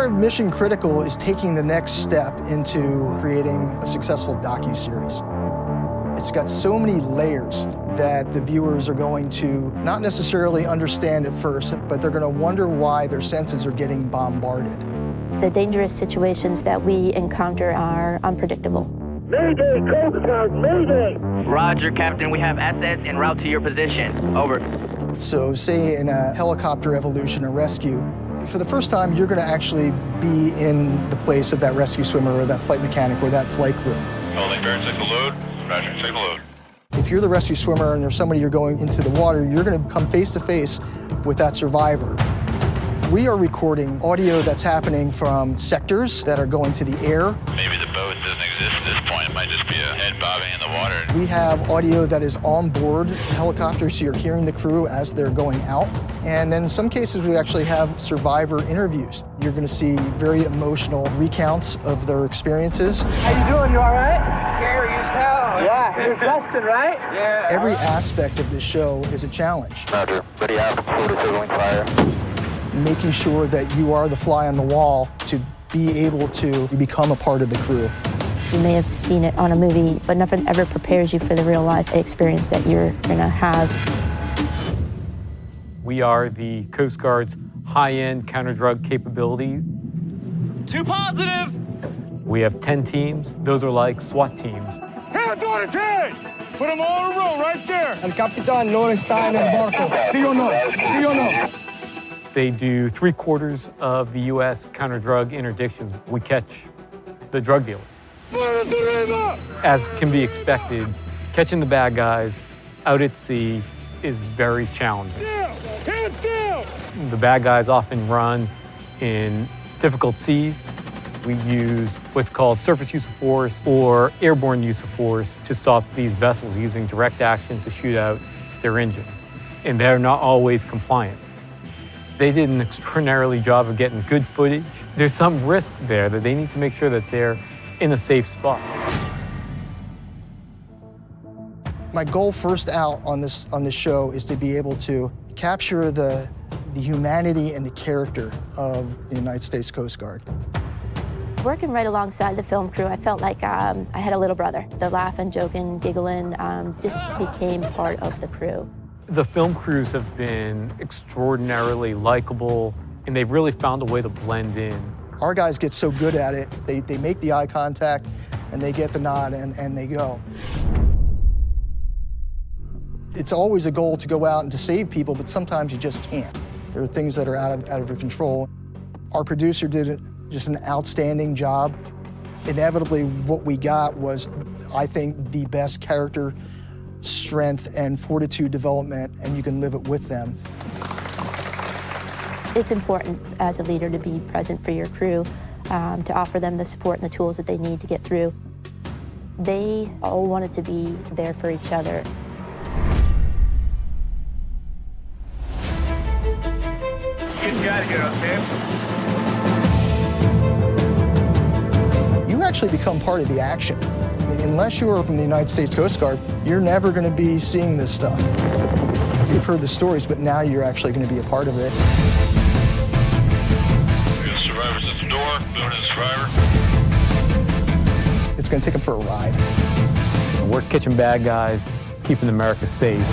are mission critical is taking the next step into creating a successful docuseries. It's got so many layers that the viewers are going to not necessarily understand at first, but they're going to wonder why their senses are getting bombarded. The dangerous situations that we encounter are unpredictable. Mayday, Coast Guard, Mayday! Roger, Captain. We have assets en route to your position. Over. So say in a helicopter evolution or rescue, for the first time, you're going to actually be in the place of that rescue swimmer or that flight mechanic or that flight crew. Holding bearing, take the load. Roger, take the load. If you're the rescue swimmer and there's somebody you're going into the water, you're going to come face to face with that survivor. We are recording audio that's happening from sectors that are going to the air. Maybe the boat doesn't exist at this point. It might just be a head bobbing in the water. We have audio that is on board the helicopter, so you're hearing the crew as they're going out. And then in some cases, we actually have survivor interviews. You're going to see very emotional recounts of their experiences. How you doing? You all right? Scary as hell. Yeah, you're Justin, right? Yeah. Every aspect of this show is a challenge. Roger, ready out for the sizzling fire. Making sure that you are the fly on the wall to be able to become a part of the crew. You may have seen it on a movie, but nothing ever prepares you for the real life experience that you're gonna have. We are the Coast Guard's high-end counter-drug capability. Too positive! We have 10 teams. Those are like SWAT teams. Hands on his head! Put them all in a row right there! El Capitán no está en el barco. ¿Sí o no? ¿Sí o no? They do 3/4 of the U.S. counter-drug interdictions. We catch the drug dealers. As can be expected, catching the bad guys out at sea is very challenging. Hands down! The bad guys often run in difficult seas. We use what's called surface use of force or airborne use of force to stop these vessels using direct action to shoot out their engines. And they're not always compliant. They did an extraordinarily job of getting good footage. There's some risk there that they need to make sure that they're in a safe spot. My goal first out on this show is to be able to capture the humanity and the character of the United States Coast Guard. Working right alongside the film crew, I felt like I had a little brother. The laughing, joking, giggling just became part of the crew. The film crews have been extraordinarily likable, and they've really found a way to blend in. Our guys get so good at it, they make the eye contact, and they get the nod, and they go. It's always a goal to go out and to save people, but sometimes you just can't. There are things that are out of your control. Our producer did just an outstanding job. Inevitably, what we got was, I think, the best character strength and fortitude development, and you can live it with them. It's important as a leader to be present for your crew, to offer them the support and the tools that they need to get through. They all wanted to be there for each other. Get you out of here, okay? You actually become part of the action. Unless you are from the United States Coast Guard, you're never going to be seeing this stuff. You've heard the stories, but now you're actually going to be a part of it. We got survivors at the door, moving in the survivor. It's going to take them for a ride. We're catching bad guys, keeping America safe.